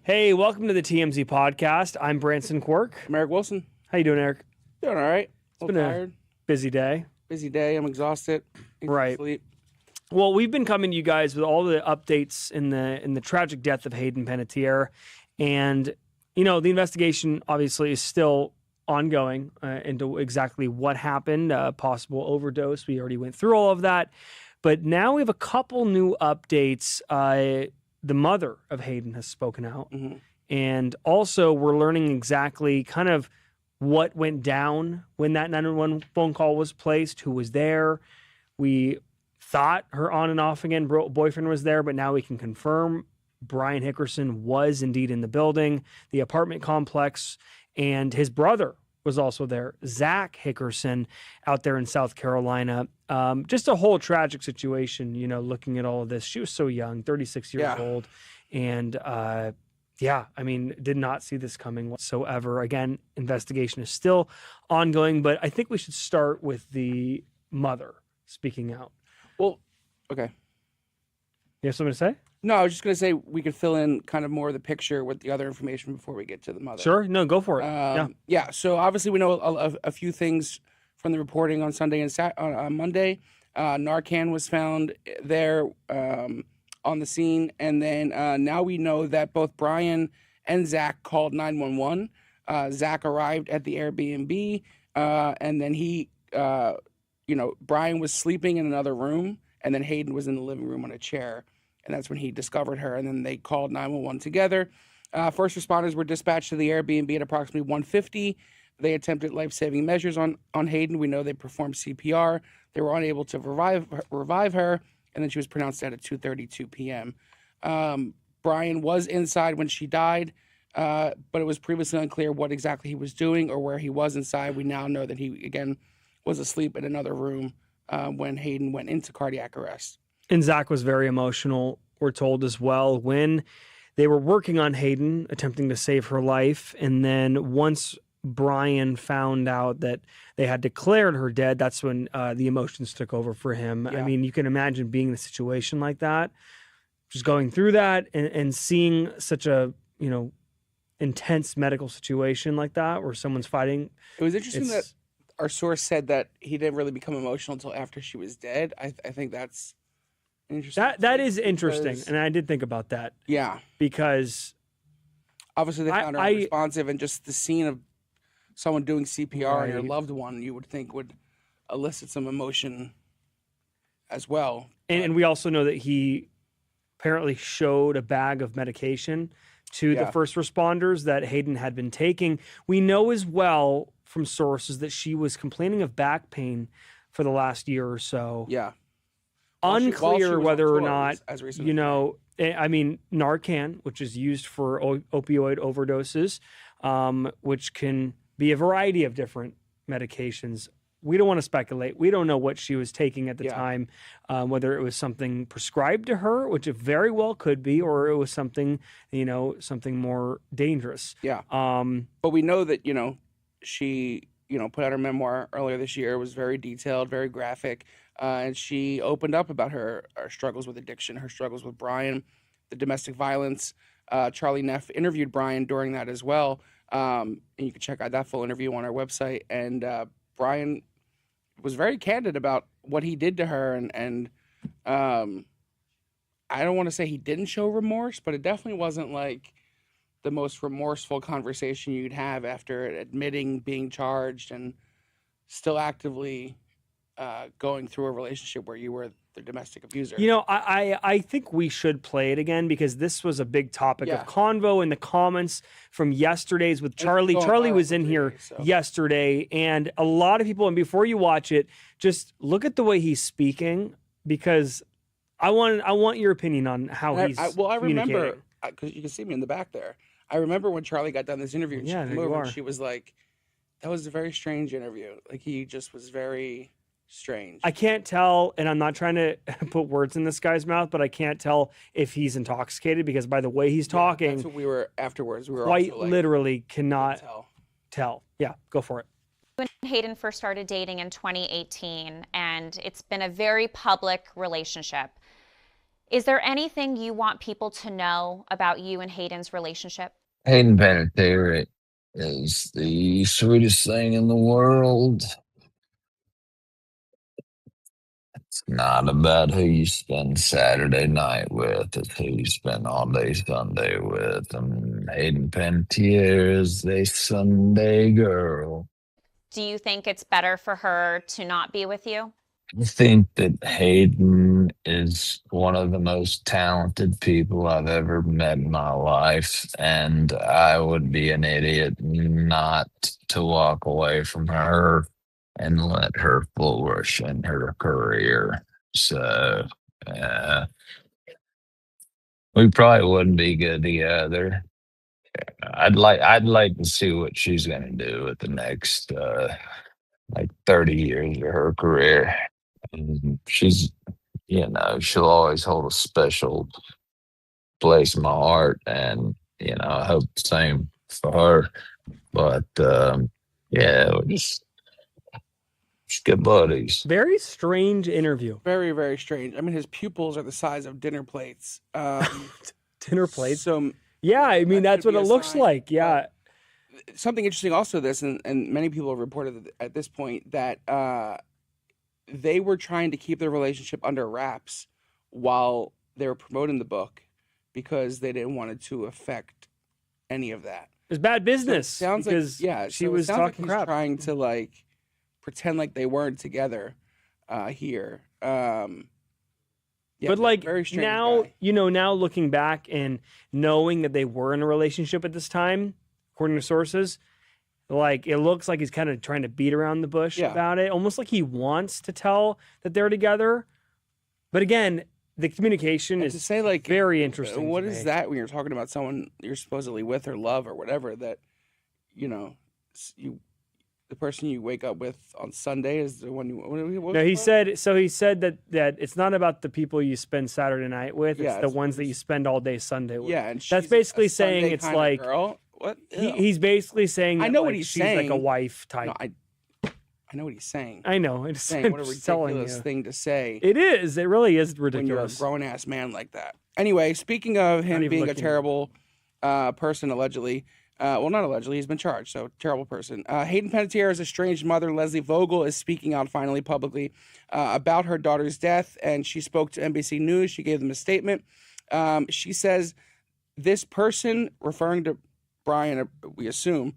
Hey, welcome to the TMZ podcast. I'm Branson Quirk. I'm Eric Wilson. How you doing, Eric? Doing all right. It's been a busy day. Busy day. I'm exhausted. Need some Right. sleep. Well, we've been coming to you guys with all the updates in the tragic death of Hayden Panettiere, and the investigation obviously is still ongoing into exactly what happened, possible overdose. We already went through all of that, but now we have a couple new updates. The mother of Hayden has spoken out. Mm-hmm. And also we're learning exactly kind of what went down when that 911 phone call was placed, who was there. We thought her on and off again boyfriend was there, but now we can confirm Brian Hickerson was indeed in the building, the apartment complex, and his brother was also there, Zach Hickerson, out there in South Carolina. Just a whole tragic situation, looking at all of this. She was so young, 36 years old. And did not see this coming whatsoever. Again, investigation is still ongoing, but I think we should start with the mother speaking out. Well, okay. You have something to say? No, I was just going to say we could fill in kind of more of the picture with the other information before we get to the mother. Sure. No, go for it. Yeah. So obviously we know a few things from the reporting on Sunday and on Monday. Narcan was found there on the scene. And then now we know that both Brian and Zach called 911. Zach arrived at the Airbnb, and then Brian was sleeping in another room, and then Hayden was in the living room on a chair. And that's when he discovered her, and then they called 911 together. First responders were dispatched to the Airbnb at approximately 1:50. They attempted life-saving measures on Hayden. We know they performed CPR. They were unable to revive her, and then she was pronounced dead at 2:32 p.m. Brian was inside when she died, but it was previously unclear what exactly he was doing or where he was inside. We now know that he, again, was asleep in another room when Hayden went into cardiac arrest. And Zach was very emotional, we're told as well, when they were working on Hayden, attempting to save her life. And then once Brian found out that they had declared her dead, that's when the emotions took over for him. Yeah. I mean, you can imagine being in a situation like that, just going through that and seeing such a, intense medical situation like that where someone's fighting. It was interesting that our source said that he didn't really become emotional until after she was dead. I think that's interesting. That is interesting, and I did think about that. Yeah. Because obviously they found her unresponsive, and just the scene of someone doing CPR on your loved one, you would think would elicit some emotion as well. And we also know that he apparently showed a bag of medication to the first responders that Hayden had been taking. We know as well from sources that she was complaining of back pain for the last year or so. Yeah. Unclear whether or not, Narcan, which is used for opioid overdoses, which can be a variety of different medications. We don't want to speculate. We don't know what she was taking at the time, whether it was something prescribed to her, which it very well could be, or it was something, something more dangerous. Yeah. But we know that, she, put out her memoir earlier this year. It was very detailed, very graphic. And she opened up about her struggles with addiction, her struggles with Brian, the domestic violence. Charlie Neff interviewed Brian during that as well. And you can check out that full interview on our website. And Brian was very candid about what he did to her. And I don't want to say he didn't show remorse, but it definitely wasn't like the most remorseful conversation you'd have after admitting being charged and still actively going through a relationship where you were the domestic abuser. I think we should play it again because this was a big topic of convo in the comments from yesterday's with Charlie. Charlie was in here yesterday, and a lot of people, and before you watch it, just look at the way he's speaking, because I want your opinion on how he's I remember, because you can see me in the back there. I remember when Charlie got done this interview, and she came over and she was like, that was a very strange interview. Like, he just was very strange. I can't tell, and I'm not trying to put words in this guy's mouth, but I can't tell if he's intoxicated, because by the way he's talking, that's what we were afterwards. We were quite also, like, literally cannot tell. Yeah, go for it. When Hayden first started dating in 2018, and it's been a very public relationship. Is there anything you want people to know about you and Hayden's relationship? Hayden Panettiere is the sweetest thing in the world. It's not about who you spend Saturday night with, it's who you spend all day Sunday with. And Hayden Panettiere is a Sunday girl. Do you think it's better for her to not be with you? I think that Hayden is one of the most talented people I've ever met in my life, and I would be an idiot not to walk away from her and let her flourish in her career. So, uh, we probably wouldn't be good together. I'd like to see what she's gonna do with the next like 30 years of her career. She's, she'll always hold a special place in my heart, and I hope the same for her. But yeah, we're just good buddies. Very strange interview. Very, very strange. I mean, his pupils are the size of dinner plates. Dinner plates. So yeah, I mean that that's could what be it a looks sign, like. Yeah. Something interesting also this, and many people have reported at this point that they were trying to keep their relationship under wraps while they were promoting the book because they didn't want it to affect any of that. It's bad business. So it sounds because like she so was it sounds like talking he's crap. trying to like pretend like they weren't together here. Yeah, but like very strange now, guy. Now looking back and knowing that they were in a relationship at this time, according to sources, like it looks like he's kind of trying to beat around the bush about it, almost like he wants to tell that they're together. But again, the communication And is to say like very interesting. What to is me. that when you're talking about someone you're supposedly with or love or whatever that the person you wake up with on Sunday is the one you. What No, he said that it's not about the people you spend Saturday night with. It's the ones that you spend all day Sunday with. Yeah, and that's she's basically a saying Sunday it's kind of like girl. What he's basically saying. I That, know like, what he's she's saying. like a wife type. No, I know what he's saying. I know. It's saying what a ridiculous thing to say. It is. It really is ridiculous. When you're a grown ass man like that. Anyway, speaking of him being a terrible person, allegedly. Well, not allegedly. He's been charged, so terrible person. Hayden Panettiere's estranged mother, Leslie Vogel, is speaking out finally publicly about her daughter's death, and she spoke to NBC News. She gave them a statement. She says this person, referring to Brian, we assume.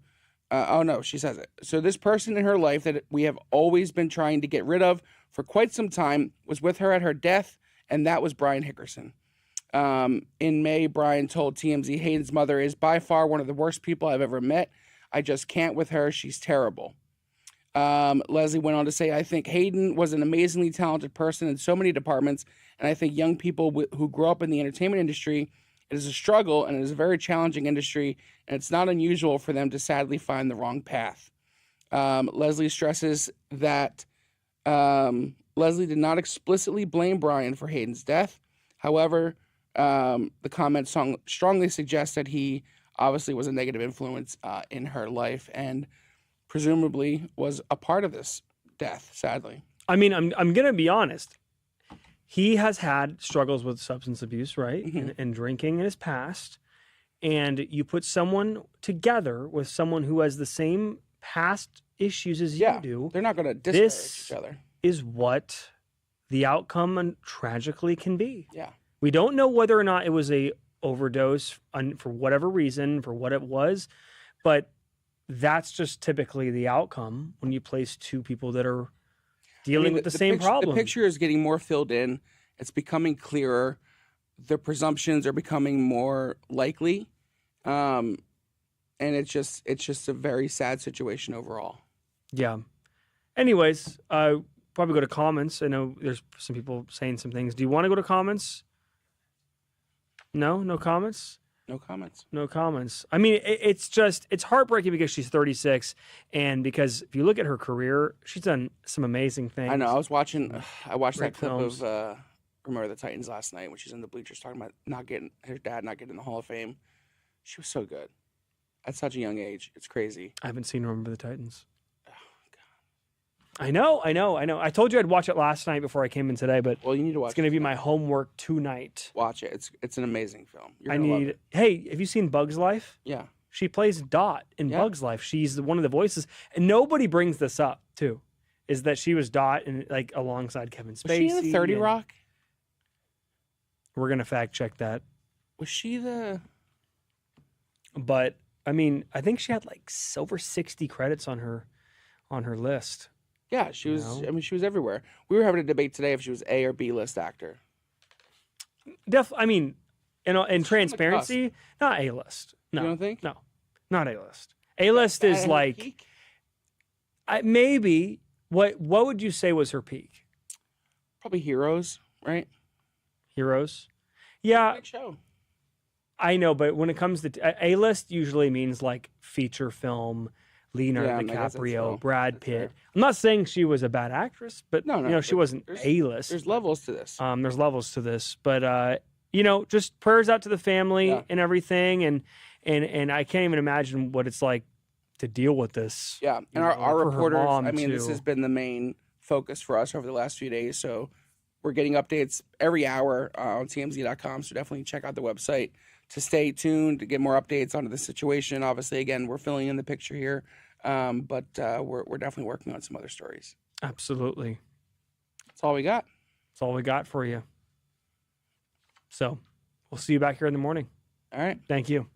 Oh, no, she says it. So this person in her life that we have always been trying to get rid of for quite some time was with her at her death, and that was Brian Hickerson. In May, Brian told TMZ Hayden's mother is by far one of the worst people I've ever met. I just can't with her. She's terrible. Leslie went on to say, I think Hayden was an amazingly talented person in so many departments, and I think young people who grow up in the entertainment industry, it is a struggle and it is a very challenging industry, and it's not unusual for them to sadly find the wrong path. Leslie stresses that Leslie did not explicitly blame Brian for Hayden's death. However, the comment strongly suggests that he obviously was a negative influence in her life and presumably was a part of this death, sadly. I mean, I'm going to be honest. He has had struggles with substance abuse, right? Mm-hmm. And drinking in his past. And you put someone together with someone who has the same past issues as you do. They're not going to disparage each other. Is what the outcome tragically can be. Yeah. We don't know whether or not it was a overdose for whatever reason, for what it was, but that's just typically the outcome when you place two people that are dealing with the same problem. The picture is getting more filled in. It's becoming clearer. The presumptions are becoming more likely. And it's just a very sad situation overall. Yeah. Anyways, probably go to comments. I know there's some people saying some things. Do you want to go to comments? No comments? No comments. No comments. I mean, it's heartbreaking because she's 36, and because if you look at her career, she's done some amazing things. I know. I watched that clip films. of Remember the Titans last night when she's in the bleachers talking about her dad not getting in the Hall of Fame. She was so good at such a young age. It's crazy. I haven't seen Remember the Titans. Oh, God. I know. I told you I'd watch it last night before I came in today, but Well, you need to watch. it's going to it. be my homework tonight. Watch it. It's an amazing film. You're I gonna love need. it. Hey, have you seen Bug's Life? Yeah. She plays Dot in Yeah. Bug's Life. She's one of the voices, and nobody brings this up too. Is that she was Dot and like alongside Kevin Spacey? Was she in the 30 and Rock? We're gonna fact check that. Was she the? But I mean, I think she had like over 60 credits on her list. Yeah, she was. No. I mean, she was everywhere. We were having a debate today if she was A or B list actor. I mean, in transparency, not A list. No, You don't think? No, not A list. A list is At her like peak? maybe. What would you say was her peak? Probably Heroes, right? Heroes. Yeah, Great show. I know, but when it comes to A list, usually means like feature film, Leonardo Yeah, I guess that's DiCaprio, fair. Brad That's Pitt. fair. I'm not saying she was a bad actress, but No, she but wasn't there's- A list. There's levels to this. There's levels to this, but just prayers out to the family Yeah. and everything, and I can't even imagine what it's like to deal with this. Yeah, you and our know, for her reporters. mom, I mean, this too. has been the main focus for us over the last few days. So we're getting updates every hour on TMZ.com. So definitely check out the website to stay tuned to get more updates onto the situation. Obviously, again, we're filling in the picture here, but we're definitely working on some other stories. Absolutely, That's all we got. that's all we got for you. So we'll see you back here in the morning. All right. Thank you.